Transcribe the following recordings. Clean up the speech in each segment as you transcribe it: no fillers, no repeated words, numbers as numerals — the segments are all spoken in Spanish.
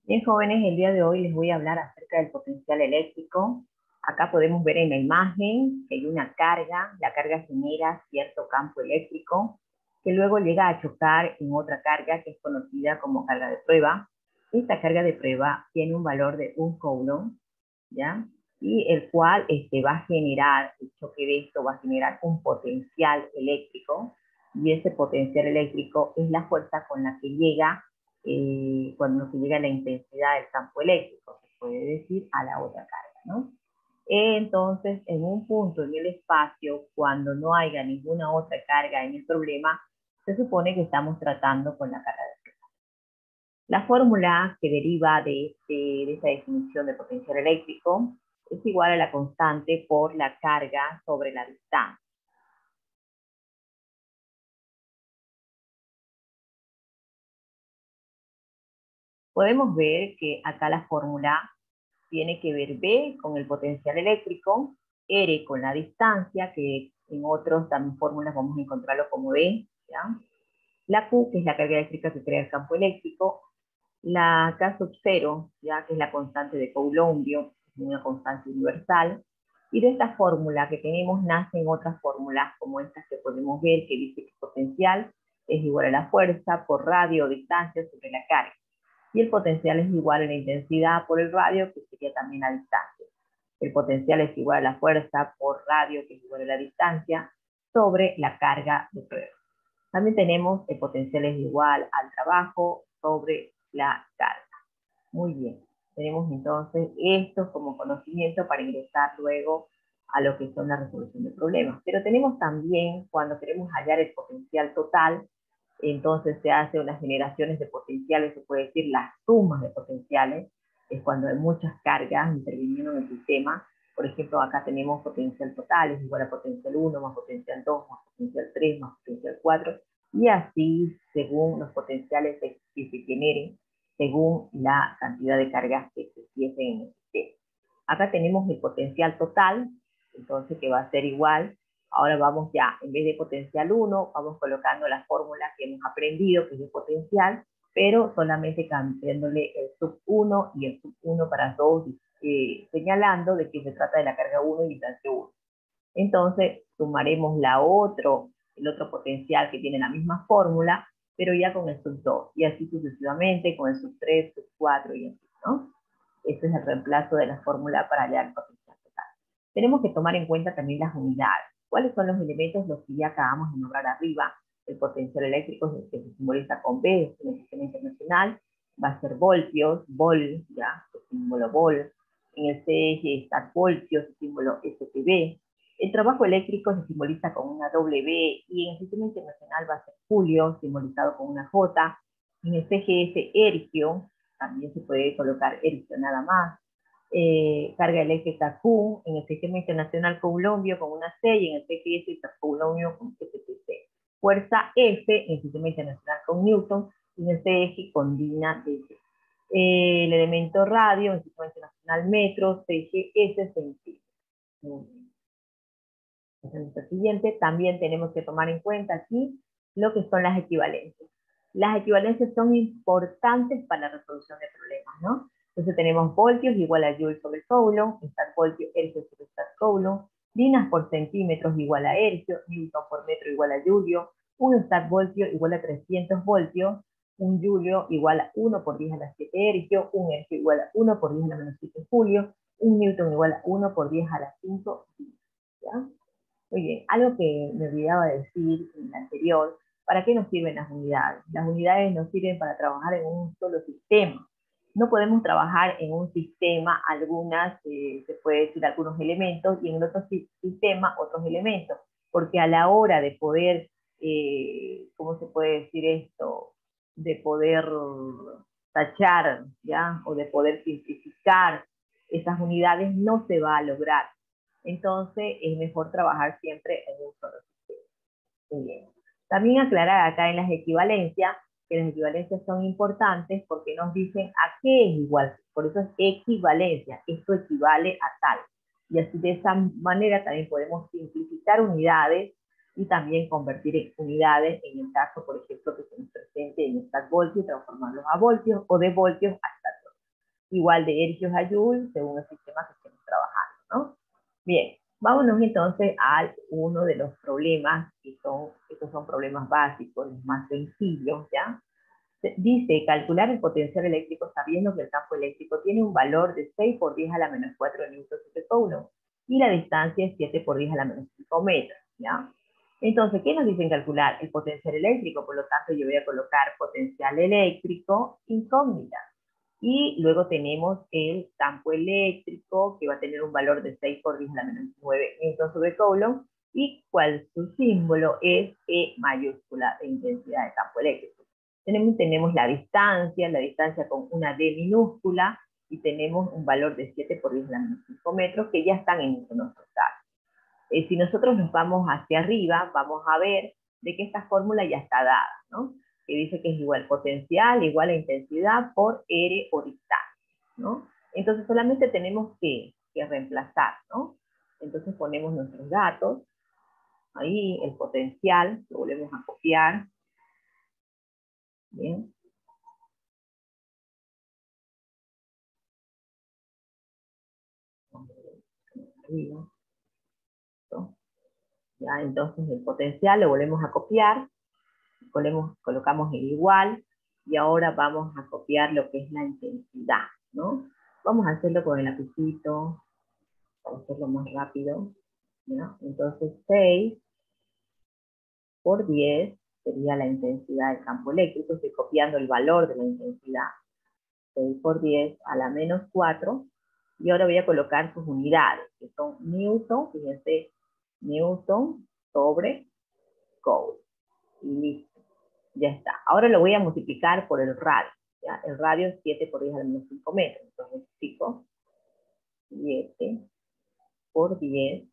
Bien, jóvenes, el día de hoy les voy a hablar acerca del potencial eléctrico. Acá podemos ver en la imagen que hay una carga, la carga genera cierto campo eléctrico, que luego llega a chocar en otra carga que es conocida como carga de prueba. Esta carga de prueba tiene un valor de 1 coulomb, ¿ya? Y el cual va a generar, el choque de esto va a generar un potencial eléctrico, y ese potencial eléctrico es la fuerza con la que llega cuando se llega a la intensidad del campo eléctrico, se puede decir a la otra carga, ¿no? Entonces, en un punto en el espacio, cuando no haya ninguna otra carga en el problema, se supone que estamos tratando con la carga de prueba. La fórmula que deriva de esta definición de potencial eléctrico es igual a la constante por la carga sobre la distancia. Podemos ver que acá la fórmula tiene que ver B con el potencial eléctrico, R con la distancia, que en otros también fórmulas vamos a encontrarlo como B, ¿ya? La Q, que es la carga eléctrica que crea el campo eléctrico, la K sub 0, ¿ya? Que es la constante de Coulomb, una constante universal, y de esta fórmula que tenemos nacen otras fórmulas como estas que podemos ver, que dice que el potencial es igual a la fuerza por radio o distancia sobre la carga, y el potencial es igual a la intensidad por el radio, que sería también la distancia. El potencial es igual a la fuerza por radio, que es igual a la distancia, sobre la carga de prueba. También tenemos el potencial es igual al trabajo sobre la carga. Muy bien. Tenemos entonces esto como conocimiento para ingresar luego a lo que son la resolución de problemas. Pero tenemos también, cuando queremos hallar el potencial total, entonces se hace unas generaciones de potenciales, se puede decir las sumas de potenciales, es cuando hay muchas cargas interviniendo en el sistema. Por ejemplo, acá tenemos potencial total, es igual a potencial 1 más potencial 2 más potencial 3 más potencial 4, y así según los potenciales que se generen, según la cantidad de cargas que se empiecen en el sistema. Acá tenemos el potencial total, entonces que va a ser igual. Ahora vamos ya, en vez de potencial 1, vamos colocando la fórmula que hemos aprendido, que es de potencial, pero solamente cambiándole el sub 1 y el sub 1 para todos, señalando de que se trata de la carga 1 y distancia 1. Entonces, sumaremos el otro potencial que tiene la misma fórmula, pero ya con el sub 2, y así sucesivamente con el sub 3, sub 4 y así, ¿no? Este es el reemplazo de la fórmula para hallar el potencial total. Tenemos que tomar en cuenta también las unidades. ¿Cuáles son los elementos? Los que ya acabamos de nombrar arriba. El potencial eléctrico, que se simboliza con B en el sistema internacional, va a ser voltios, vol, ya, el símbolo vol. En el CEG está voltios, el símbolo STB. El trabajo eléctrico se simboliza con una W, y en el sistema internacional va a ser julio, simbolizado con una J. En el CGS, ergio, también se puede colocar ergio nada más. Carga eléctrica Q, en el sistema internacional Coulombio con una C, y en el CGS Coulombio con STC. Fuerza F, en el sistema internacional con Newton, y en el CG con Dina DC. El elemento radio, en el sistema internacional metro, CGS centímetros. Siguiente, también tenemos que tomar en cuenta aquí lo que son las equivalencias. Las equivalencias son importantes para la resolución de problemas, ¿no? Entonces tenemos voltios igual a joule sobre coulomb, voltio ergio sobre coulomb, dinas por centímetros igual a ergio, newton por metro igual a julio, un voltio igual a 300 voltios, un julio igual a 1 por 10 a la 7 ergio, un ergio igual a 1 por 10 a la menos 7 julio, un newton igual a 1 por 10 a la 5, ¿ya? Muy bien, algo que me olvidaba decir en el anterior, ¿para qué nos sirven las unidades? Las unidades nos sirven para trabajar en un solo sistema. No podemos trabajar en un sistema se puede decir algunos elementos, y en otro sistema otros elementos, porque a la hora de poder, ¿cómo se puede decir esto? De poder tachar, ¿ya? O de poder simplificar esas unidades, no se va a lograr. Entonces es mejor trabajar siempre en un solo sistema. Muy bien. También aclarar acá en las equivalencias, que las equivalencias son importantes porque nos dicen a qué es igual. Por eso es equivalencia. Esto equivale a tal. Y así de esa manera también podemos simplificar unidades y también convertir en unidades, en el caso, por ejemplo, que se nos presente en voltios, transformarlos a voltios, o de voltios a igual de hercios a joule según el sistema que estemos trabajando, ¿no? Bien, vámonos entonces a uno de los problemas, estos son problemas básicos, los más sencillos, ¿ya? Dice, calcular el potencial eléctrico sabiendo que el campo eléctrico tiene un valor de 6 por 10 a la menos 4 newtons por coulomb y la distancia es 7 por 10 a la menos 5 metros, ¿ya? Entonces, ¿qué nos dicen calcular? El potencial eléctrico, por lo tanto yo voy a colocar potencial eléctrico incógnita. Y luego tenemos el campo eléctrico, que va a tener un valor de 6 por 10 a la menos 9 newtons sobre coulomb, y cuál su símbolo es E mayúscula de intensidad de campo eléctrico. Tenemos la distancia con una D minúscula, y tenemos un valor de 7 por 10 a la menos 5 metros, que ya están en nuestro caso. Si nosotros nos vamos hacia arriba, vamos a ver de que esta fórmula ya está dada, ¿no? Que dice que es igual potencial igual a intensidad por R o distancia, ¿no? Entonces solamente tenemos que reemplazar, ¿no? Entonces ponemos nuestros datos, ahí el potencial, lo volvemos a copiar, ¿bien? Arriba, ¿no? Ya, entonces el potencial lo volvemos a copiar, colocamos el igual, y ahora vamos a copiar lo que es la intensidad, ¿no? Vamos a hacerlo con el lapicito, para hacerlo más rápido, ¿no? Entonces 6 por 10 sería la intensidad del campo eléctrico, estoy copiando el valor de la intensidad, 6 por 10 a la menos 4, y ahora voy a colocar sus unidades, que son newton, fíjense, newton sobre coulomb, y listo. Ya está. Ahora lo voy a multiplicar por el radio. ¿Ya? El radio es 7 por 10 a la menos 5 metros. Entonces multiplico 7 por 10.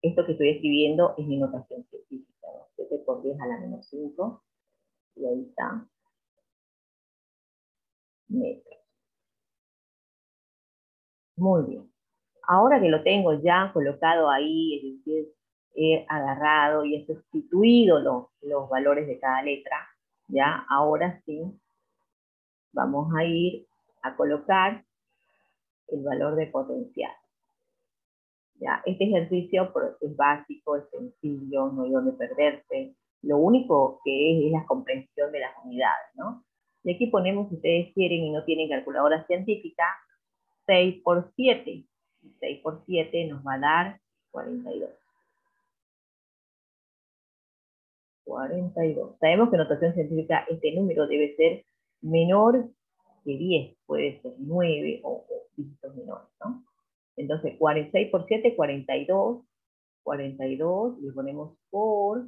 Esto que estoy escribiendo es mi notación científica, ¿no? 7 por 10 a la menos 5. Y ahí está. Metros. Muy bien. Ahora que lo tengo ya colocado ahí, es decir, he agarrado y he sustituido los valores de cada letra, ya, ahora sí, vamos a ir a colocar el valor de potencial. ¿Ya? Este ejercicio es básico, es sencillo, no hay donde perderse. Lo único que es la comprensión de las unidades, ¿no? Y aquí ponemos, si ustedes quieren y no tienen calculadora científica, 6 por 7. 6 por 7 nos va a dar 42. 42. Sabemos que en notación científica este número debe ser menor que 10, puede ser 9 o dígitos menores, ¿no? Entonces, 46 por 7, 42. 42, y le ponemos por,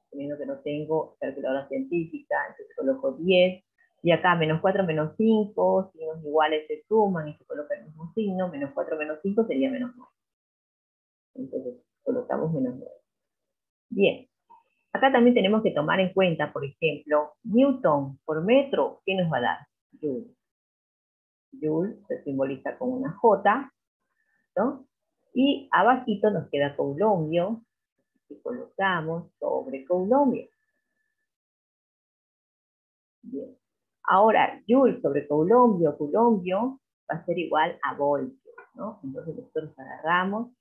teniendo que no tengo calculadora científica, entonces coloco 10, y acá menos 4 menos 5, signos iguales se suman y se coloca el mismo signo, menos 4 menos 5 sería menos 9. Entonces colocamos menos 9. Bien, acá también tenemos que tomar en cuenta, por ejemplo, Newton por metro, ¿qué nos va a dar? Joule. Joule se simboliza con una J, ¿no? Y abajito nos queda coulombio, que colocamos sobre coulombio. Bien. Ahora, joule sobre coulombio va a ser igual a voltio, ¿no? Entonces nosotros agarramos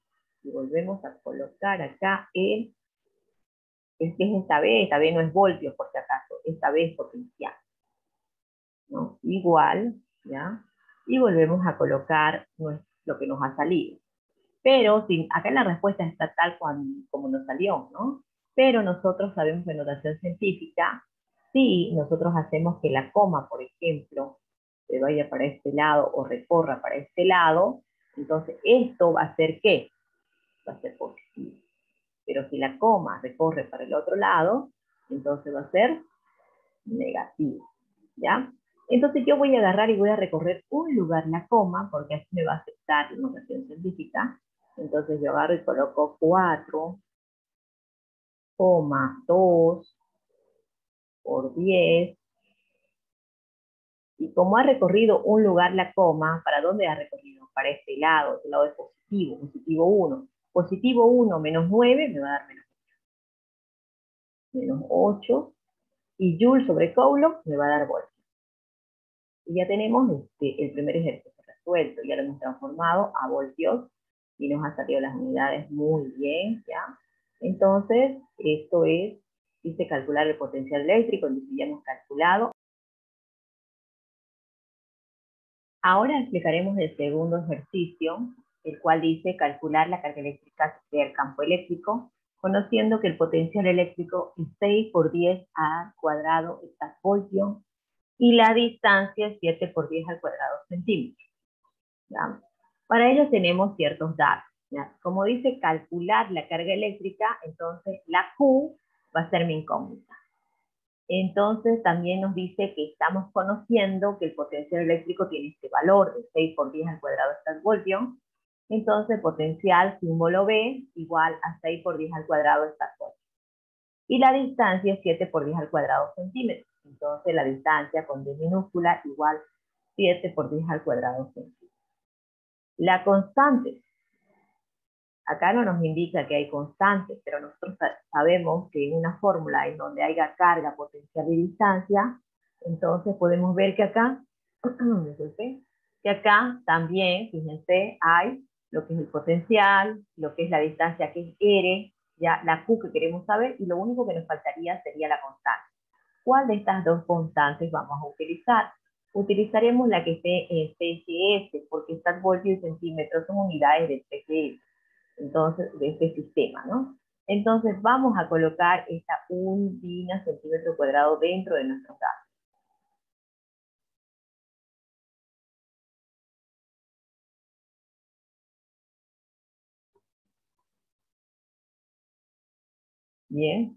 y volvemos a colocar acá es esta B no es voltio por si acaso, esta B es potencial, ¿no? Igual, ¿ya? Y volvemos a colocar lo que nos ha salido. Pero acá en la respuesta está tal como nos salió, ¿no? Pero nosotros sabemos en notación científica, si nosotros hacemos que la coma, por ejemplo, se vaya para este lado o recorra para este lado, entonces esto va a ser ¿qué? Va a ser positivo. Pero si la coma recorre para el otro lado, entonces va a ser negativo, ¿ya? Entonces yo voy a agarrar y voy a recorrer un lugar la coma, porque así me va a aceptar la notación científica. Entonces yo agarro y coloco 4,2 por 10. Y como ha recorrido un lugar la coma, ¿para dónde ha recorrido? Para este lado es positivo, positivo 1. Positivo 1 menos 9 me va a dar menos 8. Y joule sobre coulomb me va a dar voltio. Y ya tenemos el primer ejercicio resuelto, ya lo hemos transformado a voltios y nos han salido las unidades muy bien, ¿ya? Entonces, esto es, dice calcular el potencial eléctrico, y ya hemos calculado. Ahora explicaremos el segundo ejercicio, el cual dice calcular la carga eléctrica del campo eléctrico, conociendo que el potencial eléctrico es 6 por 10 al cuadrado hectavoltio y la distancia es 7 por 10 al cuadrado centímetro. ¿Ya? Para ello tenemos ciertos datos. ¿Ya? Como dice calcular la carga eléctrica, entonces la Q va a ser mi incógnita. Entonces también nos dice que estamos conociendo que el potencial eléctrico tiene este valor de 6 por 10 al cuadrado hectavoltio. Entonces potencial símbolo B igual a 6 por 10 al cuadrado hectavoltio. Y la distancia es 7 por 10 al cuadrado centímetro. Entonces la distancia con D minúscula igual 7 por 10 al cuadrado centímetro. La constante. Acá no nos indica que hay constantes, pero nosotros sabemos que en una fórmula en donde haya carga, potencial y distancia, entonces podemos ver que acá, que acá también, fíjense, hay lo que es el potencial, lo que es la distancia que es R, ya la Q que queremos saber, y lo único que nos faltaría sería la constante. ¿Cuál de estas dos constantes vamos a utilizar? Utilizaremos la que esté en CGS, porque estas voltios y centímetros son unidades de CGS. Entonces, de este sistema, ¿no? Entonces, vamos a colocar esta unidad centímetro cuadrado dentro de nuestros datos. Bien,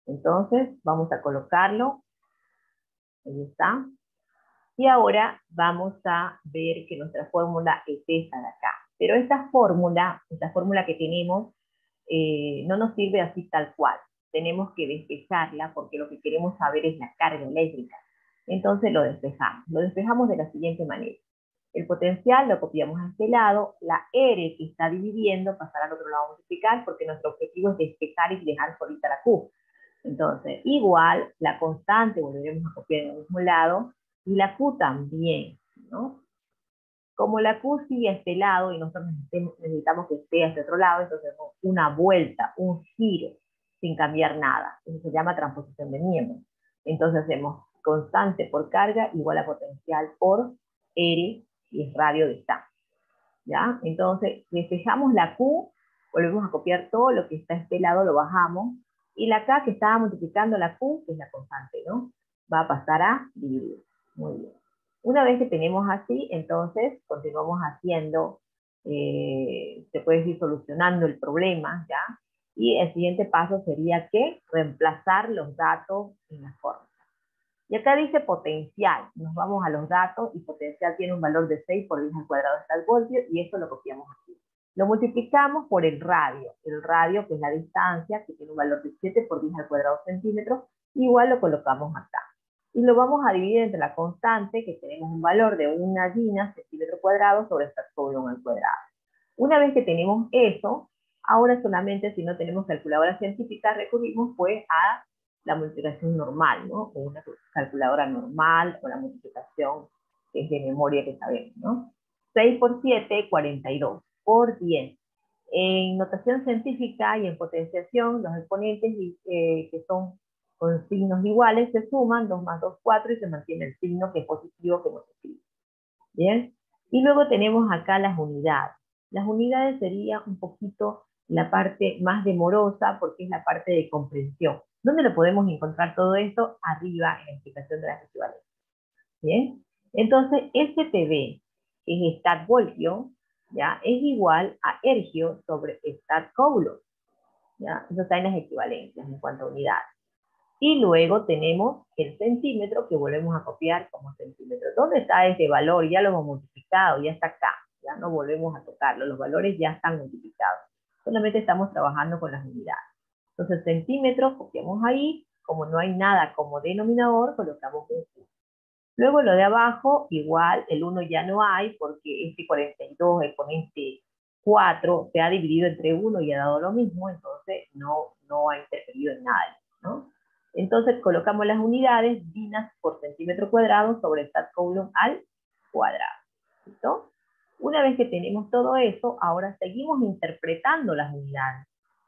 entonces vamos a colocarlo, ahí está. Y ahora vamos a ver que nuestra fórmula es esta de acá. Pero esta fórmula que tenemos, no nos sirve así tal cual. Tenemos que despejarla porque lo que queremos saber es la carga eléctrica. Entonces lo despejamos. Lo despejamos de la siguiente manera. El potencial lo copiamos a este lado, la R que está dividiendo pasará al otro lado a multiplicar porque nuestro objetivo es despejar y dejar solita la Q. Entonces, igual, la constante volveremos a copiar en el mismo lado y la Q también, ¿no? Como la Q sigue a este lado y nosotros necesitamos que esté a este otro lado, entonces una vuelta, un giro, sin cambiar nada. Eso se llama transposición de miembros. Entonces hacemos constante por carga igual a potencial por R, y es radio de distancia. ¿Ya? Entonces, despejamos la Q, volvemos a copiar todo lo que está a este lado, lo bajamos, y la K que estaba multiplicando la Q, que es la constante, ¿no? Va a pasar a dividir. Muy bien. Una vez que tenemos así, entonces continuamos haciendo, se puede ir solucionando el problema, ¿ya? Y el siguiente paso sería que reemplazar los datos en la fórmula. Y acá dice potencial. Nos vamos a los datos y potencial tiene un valor de 6 por 10 al cuadrado hasta el voltio y eso lo copiamos aquí. Lo multiplicamos por el radio que es la distancia, que tiene un valor de 7 por 10 al cuadrado centímetro, igual lo colocamos acá. Y lo vamos a dividir entre la constante, que tenemos un valor de una gina centímetro cuadrado sobre factorial al cuadrado. Una vez que tenemos eso, ahora solamente si no tenemos calculadora científica, recurrimos pues a la multiplicación normal, ¿no? O una calculadora normal, o la multiplicación que es de memoria que sabemos, ¿no? 6 por 7, 42, por 10. En notación científica y en potenciación, los exponentes que son con signos iguales se suman, 2 más 2, 4, y se mantiene el signo que es positivo que hemos escrito. ¿Bien? Y luego tenemos acá las unidades. Las unidades sería un poquito la parte más demorosa porque es la parte de comprensión. ¿Dónde lo podemos encontrar todo esto? Arriba en la explicación de las equivalencias. ¿Bien? Entonces, STB, que es Stat-Voltio, ¿ya? Es igual a Ergio sobre Stat-Coulombs, ¿ya? Eso está en las equivalencias en cuanto a unidades. Y luego tenemos el centímetro que volvemos a copiar como centímetro. ¿Dónde está ese valor? Ya lo hemos multiplicado, ya está acá. Ya no volvemos a tocarlo, los valores ya están multiplicados. Solamente estamos trabajando con las unidades. Entonces, centímetros, copiamos ahí. Como no hay nada como denominador, colocamos un 1. Luego lo de abajo, igual, el 1 ya no hay, porque este 42 exponente 4 se ha dividido entre 1 y ha dado lo mismo, entonces no ha interferido en nada, ¿no? Entonces colocamos las unidades dinas por centímetro cuadrado sobre stat coulomb al cuadrado. ¿Listo? Una vez que tenemos todo eso, ahora seguimos interpretando las unidades.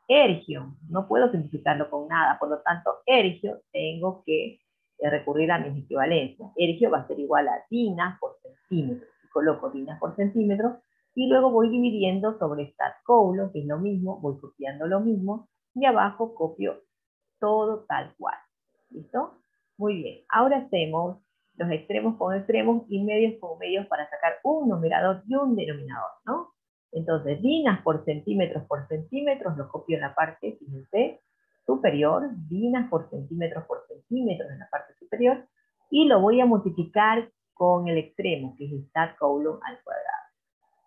Ergio, no puedo simplificarlo con nada, por lo tanto, ergio tengo que recurrir a mis equivalencias. Ergio va a ser igual a dinas por centímetro. Coloco dinas por centímetro y luego voy dividiendo sobre stat coulomb, que es lo mismo, voy copiando lo mismo, y abajo copio todo tal cual. ¿Listo? Muy bien. Ahora hacemos los extremos con extremos y medios con medios para sacar un numerador y un denominador, ¿no? Entonces, dinas por centímetros lo copio en la parte, fíjense, superior, dinas por centímetros en la parte superior, y lo voy a multiplicar con el extremo, que es stat coulomb al cuadrado.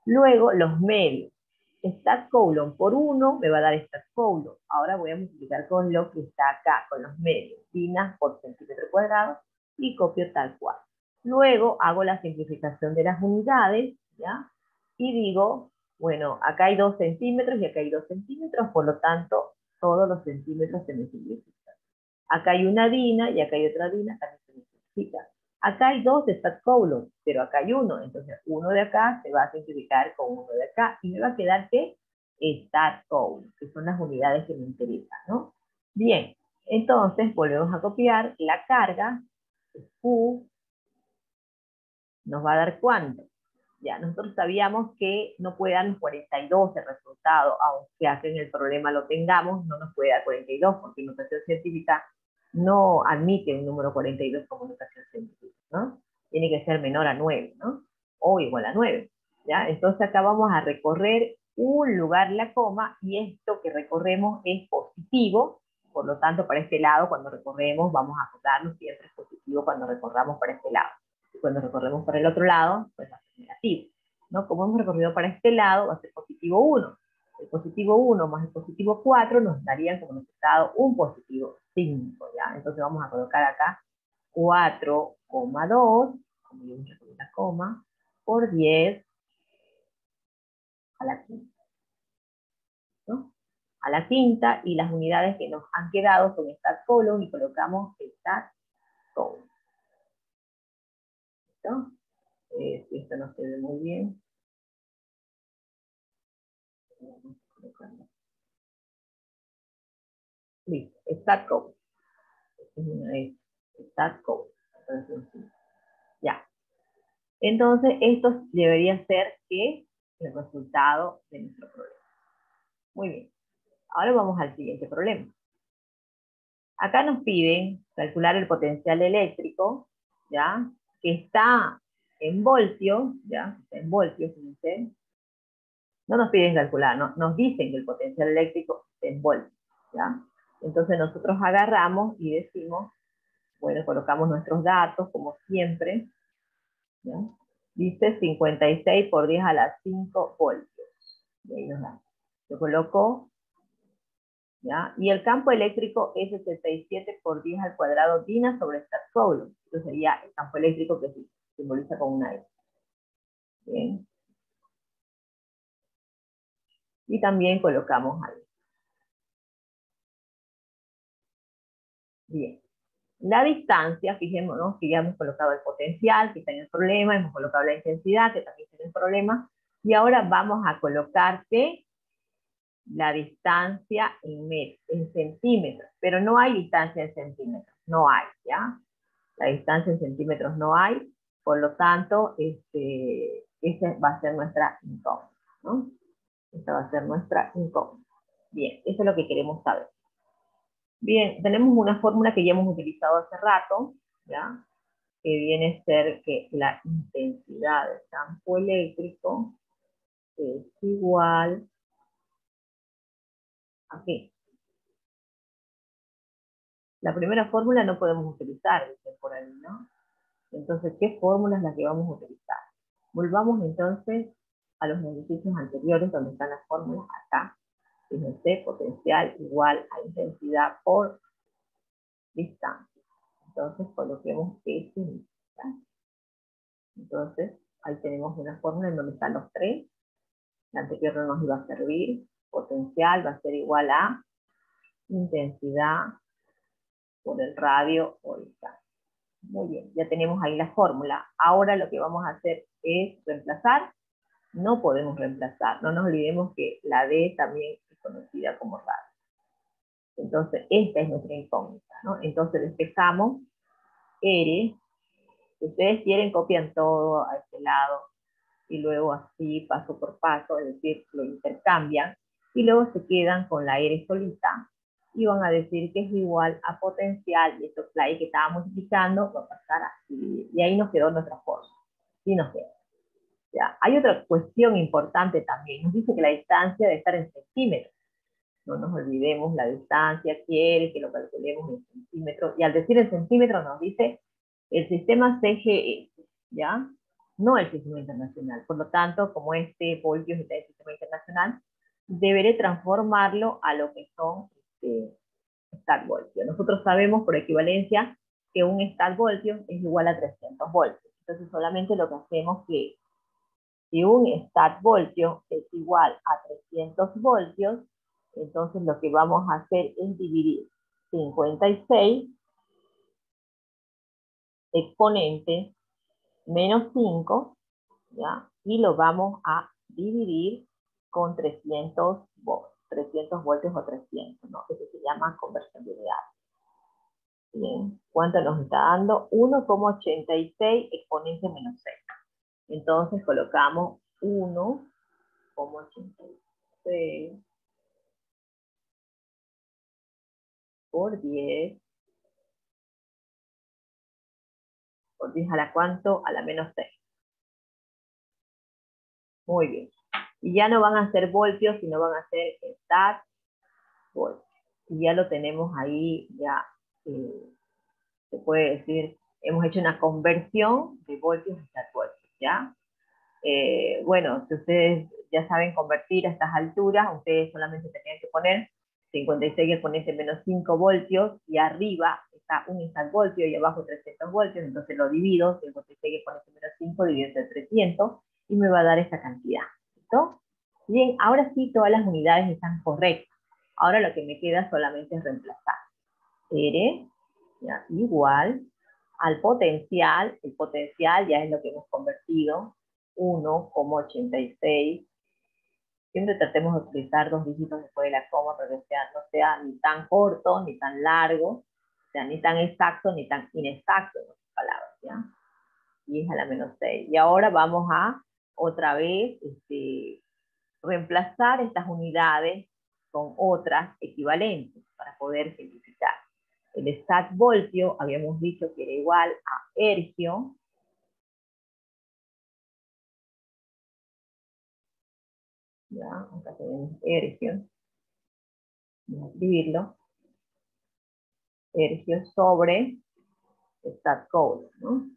Luego, los medios. Stat coulomb por 1 me va a dar stat coulomb. Ahora voy a multiplicar con lo que está acá, con los medios. Dinas por centímetro cuadrado y copio tal cual. Luego hago la simplificación de las unidades, ¿ya? Y digo, bueno, acá hay 2 centímetros y acá hay 2 centímetros, por lo tanto, todos los centímetros se me simplifican. Acá hay una dina y acá hay otra dina, también se me simplifica. Acá hay 2 de stat coulomb, pero acá hay uno, entonces uno de acá se va a simplificar con uno de acá y me va a quedar que stat coulomb, que son las unidades que me interesan, ¿no? Bien, entonces volvemos a copiar la carga, Q, nos va a dar ¿cuánto? Ya, nosotros sabíamos que no puede darnos 42 el resultado, aunque acá en el problema lo tengamos, no nos puede dar 42, porque notación científica no admite un número 42 como notación científica, ¿no? Tiene que ser menor a 9, ¿no? O igual a 9, ¿ya? Entonces acá vamos a recorrer un lugar la coma, y esto que recorremos es positivo, por lo tanto, para este lado, cuando recorremos, vamos a acordarnos siempre es positivo cuando recorramos para este lado. Y cuando recorremos para el otro lado, pues va a ser negativo, ¿no? Como hemos recorrido para este lado, va a ser positivo 1. El positivo 1 más el positivo 4 nos darían como resultado un positivo 5, ¿ya? Entonces vamos a colocar acá 4,2, como yo voy a poner la coma, por 10 a la quinta, ¿no? A la quinta, y las unidades que nos han quedado son stat coulomb, y colocamos stat coulomb, ¿no? Si esto no se ve muy bien, listo, stat coulomb. Stat coulomb. Ya. Entonces, esto debería ser que el resultado de nuestro problema. Muy bien. Ahora vamos al siguiente problema. Acá nos piden calcular el potencial eléctrico, ¿ya? Que está en voltios, ¿ya? Está en voltios, fíjense. No nos piden calcular, no, nos dicen que el potencial eléctrico está en voltios, ¿ya? Entonces nosotros agarramos y decimos, bueno, colocamos nuestros datos, como siempre, ¿ya? Dice 56 por 10 a la 5 voltios. Y ahí nos da. Yo coloco, ¿ya? Y el campo eléctrico es 67 por 10 al cuadrado dina sobre stat coulomb. Eso sería el campo eléctrico que se simboliza con una S. Bien. Y también colocamos ahí. Bien. La distancia, fijémonos que ya hemos colocado el potencial, que está en el problema, hemos colocado la intensidad, que también está en el problema, y ahora vamos a colocar que la distancia en centímetros, pero no hay distancia en centímetros, no hay, ¿ya? La distancia en centímetros no hay, por lo tanto, esa va a ser nuestra incógnita, ¿no? Esta va a ser nuestra incógnita. Bien, eso es lo que queremos saber. Bien, tenemos una fórmula que ya hemos utilizado hace rato, ¿ya? Que viene a ser que la intensidad del campo eléctrico es igual a ¿qué? La primera fórmula no podemos utilizar, dicen por ahí, ¿no? Entonces, ¿qué fórmula es la que vamos a utilizar? Volvamos entonces a los ejercicios anteriores donde están las fórmulas acá. Fíjense, potencial igual a intensidad por distancia. Entonces, coloquemos S. Entonces, ahí tenemos una fórmula en donde están los tres. La anterior no nos iba a servir. Potencial va a ser igual a intensidad por el radio o distancia. Muy bien, ya tenemos ahí la fórmula. Ahora lo que vamos a hacer es reemplazar. No podemos reemplazar. No nos olvidemos que la D también es conocida como radio. Entonces, esta es nuestra incógnita, ¿no? Entonces, despejamos R. Si ustedes quieren, copian todo a este lado y luego así, paso por paso, es decir, lo intercambian y luego se quedan con la R solita y van a decir que es igual a potencial, y esto la I que estaba multiplicando va a pasar así, y ahí nos quedó nuestra fórmula. Y nos queda. Ya. Hay otra cuestión importante también, nos dice que la distancia debe estar en centímetros. No nos olvidemos, la distancia quiere que lo calculemos en centímetros, y al decir en centímetros nos dice el sistema CGS, ¿ya? No el sistema internacional. Por lo tanto, como este voltios está en el sistema internacional, deberé transformarlo a lo que son stat-voltios. Nosotros sabemos por equivalencia que un stat-voltio es igual a 300 voltios. Entonces, solamente lo que hacemos es que si un stat-voltio es igual a 300 voltios, entonces lo que vamos a hacer es dividir 56 exponente menos 5, ¿ya? Y lo vamos a dividir con 300 voltios o 300, ¿no? Eso se llama conversión de unidades. Bien, ¿cuánto nos está dando? 1,86 exponente menos 6. Entonces colocamos 1,86 por 10 a la cuánto, a la menos 6. Muy bien. Y ya no van a ser voltios, sino van a ser stat voltios. Y ya lo tenemos ahí, ya se puede decir, hemos hecho una conversión de voltios a stat voltios, ¿ya? Bueno, si ustedes ya saben convertir a estas alturas, ustedes solamente tenían que poner 56 exponente menos 5 voltios, y arriba está un stat voltio y abajo 300 voltios, entonces lo divido, 56 exponente menos 5 dividido entre 300, y me va a dar esta cantidad, ¿listo? Bien, ahora sí todas las unidades están correctas. Ahora lo que me queda solamente es reemplazar. R, ¿ya? Igual al potencial, el potencial ya es lo que hemos convertido, 1,86. Siempre tratemos de utilizar dos dígitos después de la coma para que no sea ni tan corto, ni tan largo, o sea, ni tan exacto, ni tan inexacto en otras palabras, ¿ya? 10 a la menos 6. Y ahora vamos a, otra vez, reemplazar estas unidades con otras equivalentes para poder simplificar. El stat voltio habíamos dicho que era igual a ergio, ya, acá tenemos ergio, vamos a escribirlo, ergio sobre stat code, ¿no?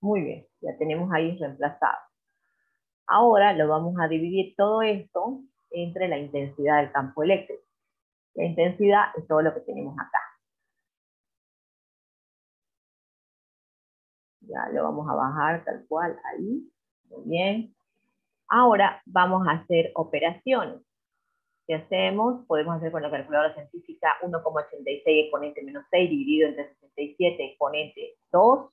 Muy bien, ya tenemos ahí reemplazado. Ahora lo vamos a dividir todo esto entre la intensidad del campo eléctrico. La intensidad es todo lo que tenemos acá. Ya lo vamos a bajar tal cual ahí. Muy bien. Ahora vamos a hacer operaciones. ¿Qué hacemos? Podemos hacer con la calculadora científica 1,86 exponente menos 6 dividido entre 67 exponente 2.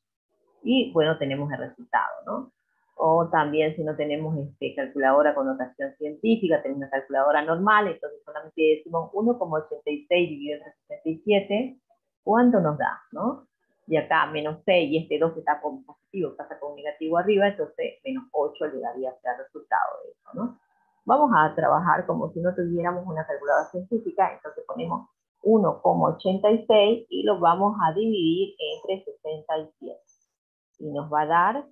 Y bueno, tenemos el resultado, ¿no? O también si no tenemos calculadora con notación científica, tenemos una calculadora normal, entonces solamente decimos 1,86 dividido entre 67, ¿cuánto nos da, no? Y acá menos 6 y este 2 que está con positivo pasa con negativo arriba, entonces menos 8 le daría el resultado de eso, ¿no? Vamos a trabajar como si no tuviéramos una calculadora científica, entonces ponemos 1,86 y lo vamos a dividir entre 67. Y nos va a dar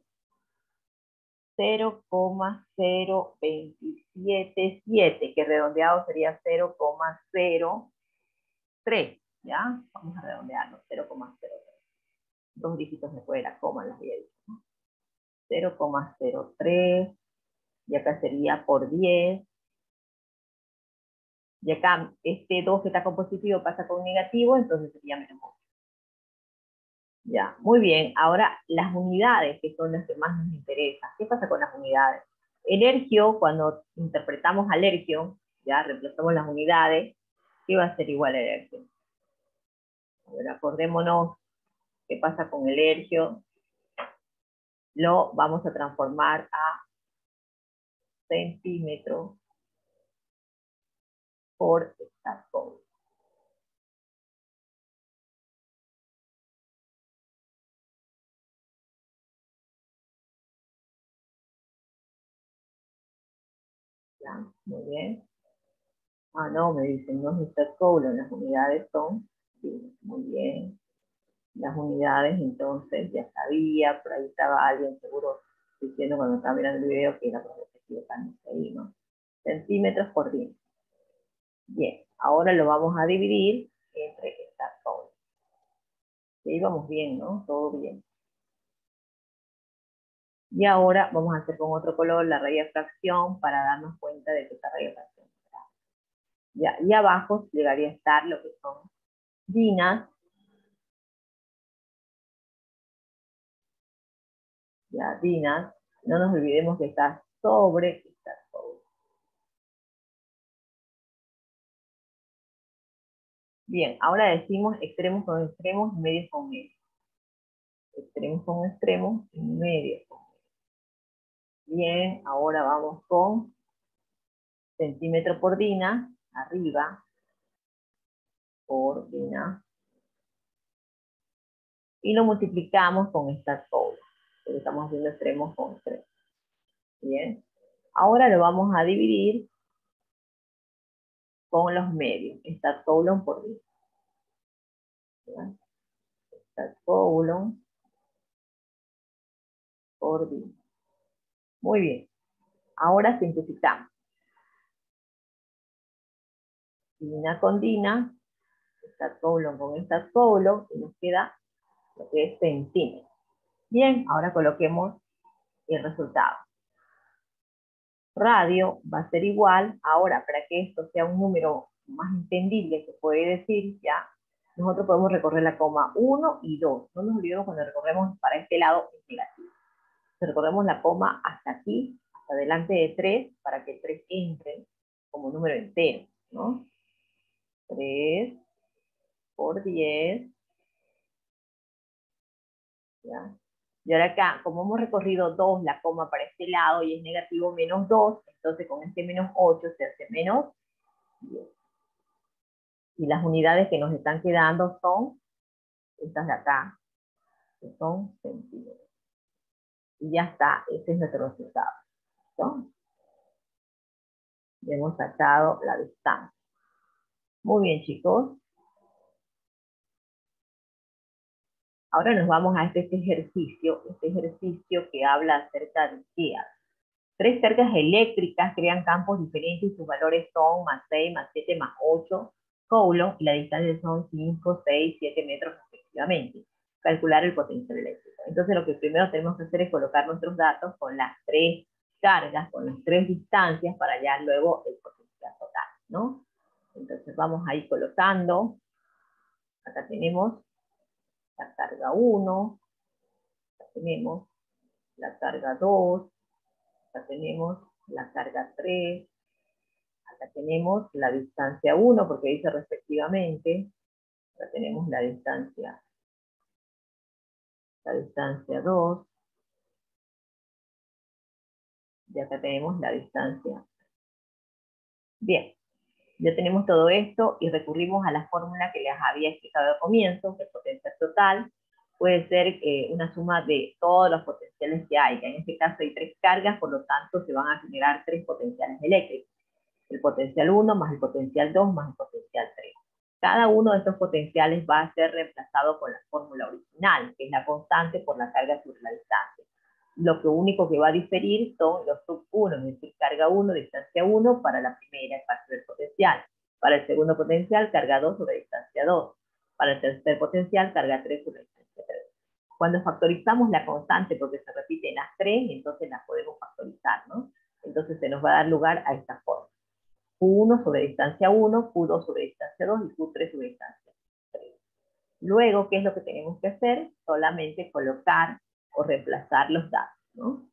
0,0277, que redondeado sería 0,03, ¿ya? Vamos a redondearlo, 0,03. Dos dígitos después de la coma, las había dicho, ¿no? 0,03, y acá sería por 10. Y acá este 2 que está con positivo pasa con negativo, entonces sería menos 8. Ya, muy bien. Ahora las unidades, que son las que más nos interesan. ¿Qué pasa con las unidades? Energio, cuando interpretamos alergio, ya reemplazamos las unidades, ¿qué va a ser igual a Energio? A ver, acordémonos qué pasa con el Energio. Lo vamos a transformar a centímetros por Statcode. Ya, muy bien. Ah, no, me dicen, no es Statcode, las unidades son, sí, muy bien. Las unidades, entonces, ya sabía, por ahí estaba alguien seguro diciendo cuando estaba mirando el video que era por equivocándose ahí, ¿no? Centímetros por día. Bien, ahora lo vamos a dividir entre estas zonas. Y ahí vamos bien, ¿no? Todo bien. Y ahora vamos a hacer con otro color la raíz de fracción para darnos cuenta de que esta raíz de fracción es grande. Ya, y abajo llegaría a estar lo que son dinas. Ya, dinas. No nos olvidemos que está sobre esta sobre. Bien, ahora decimos extremos con extremos y medios con medios. Extremos con extremos y medios con medios. Bien, ahora vamos con centímetro por dina, arriba, por dina, y lo multiplicamos con esta tabla, porque estamos haciendo extremos con extremos. Bien, ahora lo vamos a dividir con los medios, esta colon por dina. Esta colon por dina. Muy bien, ahora simplificamos. Dina con dina, esta colon con esta colon, y nos queda lo que es centímetro. Bien, ahora coloquemos el resultado. Radio va a ser igual, ahora para que esto sea un número más entendible, se puede decir ya, nosotros podemos recorrer la coma 1 y 2. No nos olvidemos cuando recorremos para este lado es negativo. Entonces recorremos la coma hasta aquí, hasta delante de 3, para que 3 entre como número entero, ¿no? 3 por 10, ¿ya? Y ahora acá, como hemos recorrido 2, la coma para este lado y es negativo menos 2, entonces con este menos 8 se hace menos 10. Y las unidades que nos están quedando son estas de acá, que son centímetros. Y ya está, ese es nuestro resultado. ¿No? Y hemos sacado la distancia. Muy bien, chicos. Ahora nos vamos a este ejercicio que habla acerca de qué hace. 3 cargas eléctricas crean campos diferentes y sus valores son más 6, más 7, más 8 coulombs y la distancia son 5, 6, 7 metros respectivamente. Calcular el potencial eléctrico. Entonces lo que primero tenemos que hacer es colocar nuestros datos con las 3 cargas, con las 3 distancias para hallar luego el potencial total, ¿no? Entonces vamos a ir colocando. Acá tenemos la carga 1, acá tenemos la carga 2, acá tenemos la carga 3, acá tenemos la distancia 1, porque dice respectivamente, acá tenemos la distancia 2, y acá tenemos la distancia. Bien, ya tenemos todo esto y recurrimos a la fórmula que les había explicado al comienzo, que el potencial total puede ser una suma de todos los potenciales que hay. En este caso hay 3 cargas, por lo tanto se van a generar 3 potenciales eléctricos. El potencial 1 más el potencial 2 más el potencial 3. Cada uno de estos potenciales va a ser reemplazado con la fórmula original, que es la constante por la carga sobre la distancia. Lo único que va a diferir son los sub 1, es decir, carga 1, distancia 1 para la primera parte del potencial. Para el segundo potencial, carga 2 sobre distancia 2. Para el tercer potencial, carga 3 sobre distancia 3. Cuando factorizamos la constante, porque se repiten las 3, entonces las podemos factorizar, ¿no? Entonces se nos va a dar lugar a esta forma. Q1 sobre distancia 1, Q2 sobre distancia 2 y Q3 sobre distancia 3. Luego, ¿qué es lo que tenemos que hacer? Solamente colocar o reemplazar los datos, ¿no?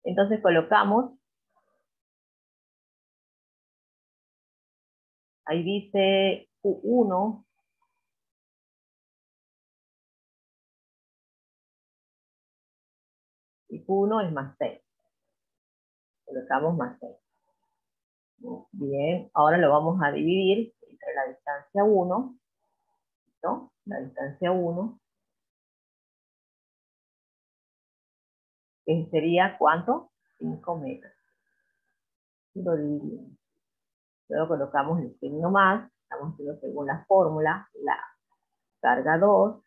Entonces colocamos, ahí dice Q1, y Q1 es más 6. Colocamos más 6. Bien, ahora lo vamos a dividir entre la distancia 1, ¿no? La distancia 1, que sería ¿cuánto? 5 metros. Y lo dividimos. Luego colocamos el signo más, estamos haciendo según la fórmula, la carga 2,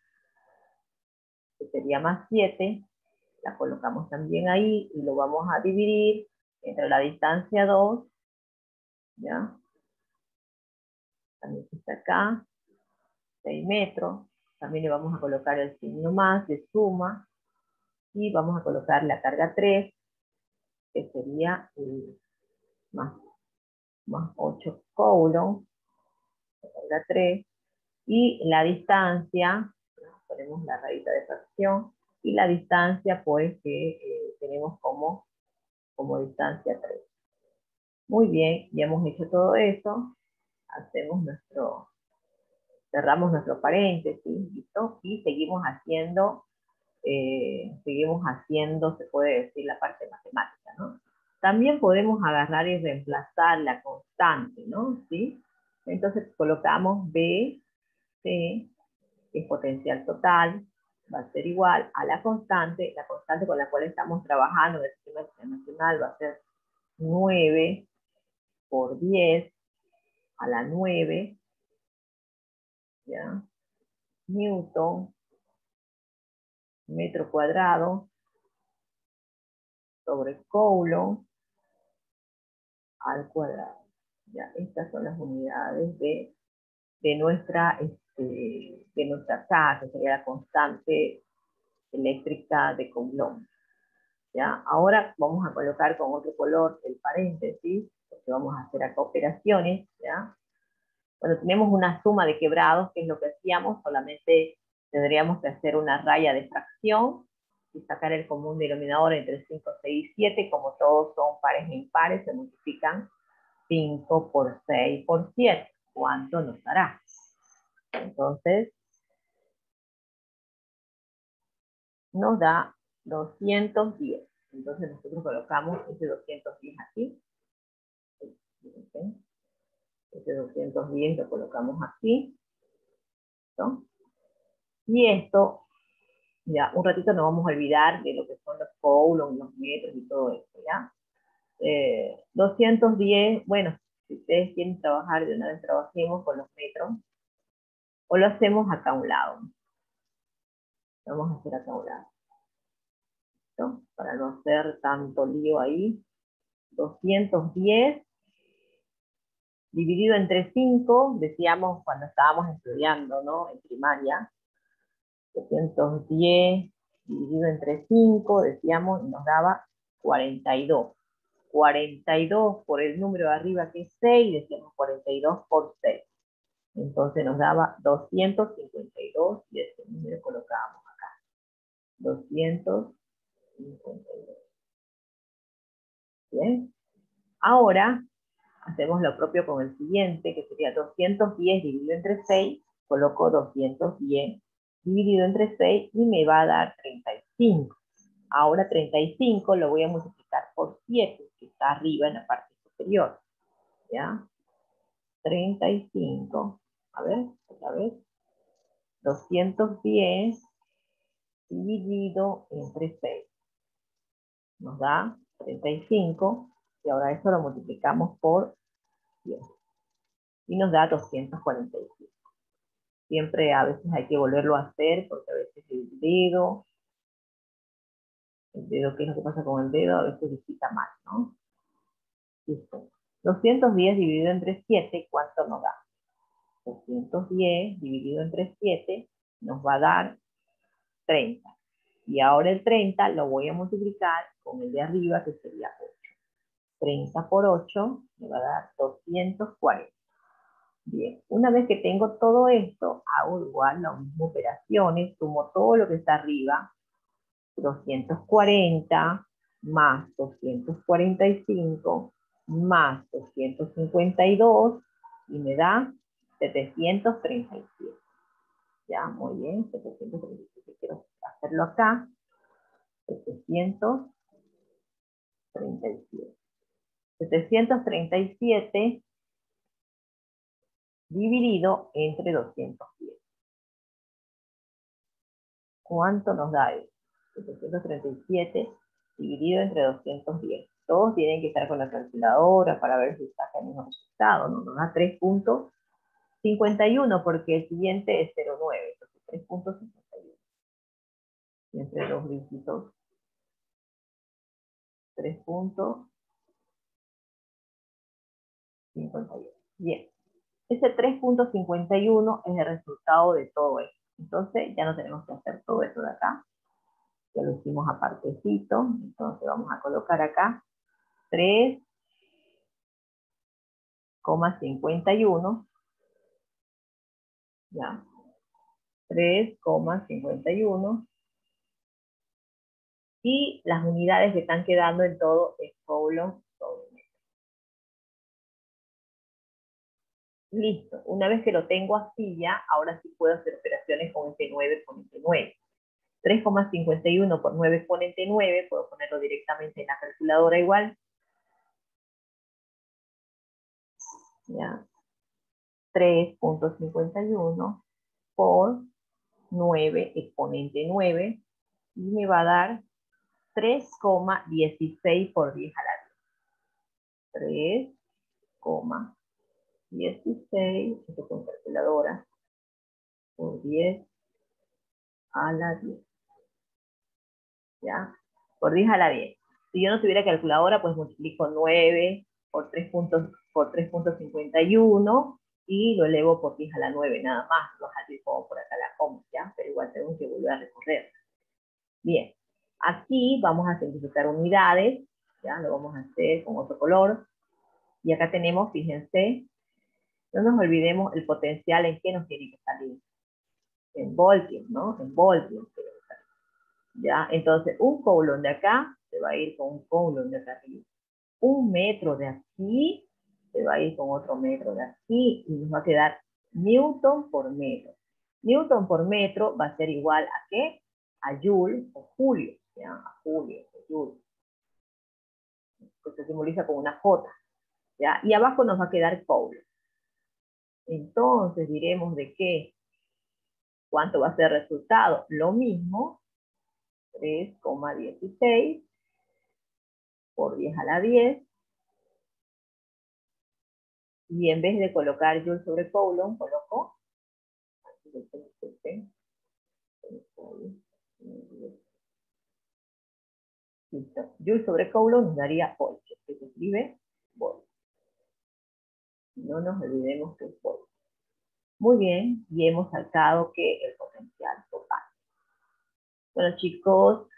que sería más 7, la colocamos también ahí y lo vamos a dividir entre la distancia 2, ¿ya? También está acá, 6 metros, también le vamos a colocar el signo más de suma, y vamos a colocar la carga 3, que sería más, más 8 coulomb, la carga 3, y la distancia, ponemos la rayita de fracción, y la distancia pues que tenemos como distancia 3. Muy bien, ya hemos hecho todo eso, hacemos cerramos nuestro paréntesis, ¿listo? Y seguimos haciendo, se puede decir, la parte matemática, ¿no? También podemos agarrar y reemplazar la constante, ¿no? ¿Sí? Entonces colocamos B, C, que es potencial total, va a ser igual a la constante con la cual estamos trabajando en el sistema internacional va a ser 9 por 10 a la 9, ¿ya? Newton, metro cuadrado, sobre coulomb al cuadrado. ¿Ya? Estas son las unidades de nuestra K, que sería la constante eléctrica de Coulomb. ¿Ya? Ahora vamos a colocar con otro color el paréntesis, porque vamos a hacer acá operaciones, ¿ya? Cuando tenemos una suma de quebrados, que es lo que hacíamos, solamente tendríamos que hacer una raya de fracción y sacar el común denominador entre 5, 6 y 7, como todos son pares e impares, se multiplican 5 por 6 por 7. ¿Cuánto nos dará? Entonces, nos da 210. Entonces nosotros colocamos ese 210 aquí. Ese 210 lo colocamos aquí. ¿No? Y esto, ya un ratito nos vamos a olvidar de lo que son los coulombs, los metros y todo esto, ¿ya? 210, bueno, si ustedes quieren trabajar de una vez, trabajemos con los metros, o lo hacemos acá a un lado. Lo vamos a hacer acá a un lado, ¿no? Para no hacer tanto lío ahí. 210 dividido entre 5, decíamos cuando estábamos estudiando, ¿no? En primaria. 210 dividido entre 5, decíamos, y nos daba 42. 42 por el número de arriba que es 6, decíamos 42 por 6. Entonces nos daba 252 y ese número colocábamos acá. 252. Bien. Ahora hacemos lo propio con el siguiente, que sería 210 dividido entre 6, coloco 210 dividido entre 6 y me va a dar 35. Ahora 35 lo voy a multiplicar por 7, que está arriba en la parte superior. ¿Ya? 35, a ver, otra vez. 210 dividido entre 6. Nos da 35, y ahora eso lo multiplicamos por 10. Y nos da 245. Siempre a veces hay que volverlo a hacer, porque a veces ¿qué es lo que pasa con el dedo? A veces visita mal, ¿no? Listo. 210 dividido entre 7, ¿cuánto nos da? 210 dividido entre 7 nos va a dar 30. Y ahora el 30 lo voy a multiplicar con el de arriba, que sería 8. 30 por 8 me va a dar 240. Bien, una vez que tengo todo esto, hago igual las mismas operaciones, sumo todo lo que está arriba, 240 más 245 más 252 y me da 737. Ya, muy bien, 737. Quiero hacerlo acá. 737. 737 dividido entre 210. ¿Cuánto nos da eso? 737 dividido entre 210. Todos tienen que estar con la calculadora para ver si saca el mismo resultado, ¿no? Nos da 3.51 porque el siguiente es 0.9, entonces 3.51. Y entre dos dígitos, 3.51. Bien, ese 3.51 es el resultado de todo esto. Entonces ya no tenemos que hacer todo esto de acá. Ya lo hicimos apartecito. Entonces vamos a colocar acá 3,51. Ya. 3,51. Y las unidades que están quedando en todo es coulomb sobre metro. Listo. Una vez que lo tengo así ya, ahora sí puedo hacer operaciones con este 9 exponente 9. 3,51 por 9 exponente 9, puedo ponerlo directamente en la calculadora igual. Ya. 3.51 por 9 exponente 9 y me va a dar 3,16 por 10 a la 10. 3,16, esto con calculadora, por 10 a la 10. ¿Ya? Por 10 a la 10. Si yo no tuviera calculadora, pues multiplico 9 por 3.51 y lo elevo por 10 a la 9, nada más. Lo dejo como por acá la coma, ¿ya? Pero igual tengo que volver a recorrer. Bien. Aquí vamos a simplificar unidades, ¿ya? Lo vamos a hacer con otro color. Y acá tenemos, fíjense, no nos olvidemos el potencial en que nos tiene que salir. En voltios, ¿no? En voltios. ¿Ya? Entonces, un coulomb de acá se va a ir con un coulomb de acá arriba. Un metro de aquí se va a ir con otro metro de aquí y nos va a quedar Newton por metro. Newton por metro va a ser igual a ¿qué? A Joule o Julio, ¿ya? A Julio o Joule. Que se simboliza con una J, ¿ya? Y abajo nos va a quedar Coulomb. Entonces diremos de qué, ¿cuánto va a ser el resultado? Lo mismo, 3,16 por 10 a la 10. Y en vez de colocar Joule sobre Coulomb, coloco listo. Joule sobre Coulomb nos daría 8, que se escribe volt. No nos olvidemos que es volt. Muy bien, y hemos sacado que el potencial total. Bueno, chicos,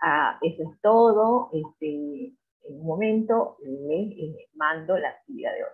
eso es todo. En un momento les mando la actividad de hoy.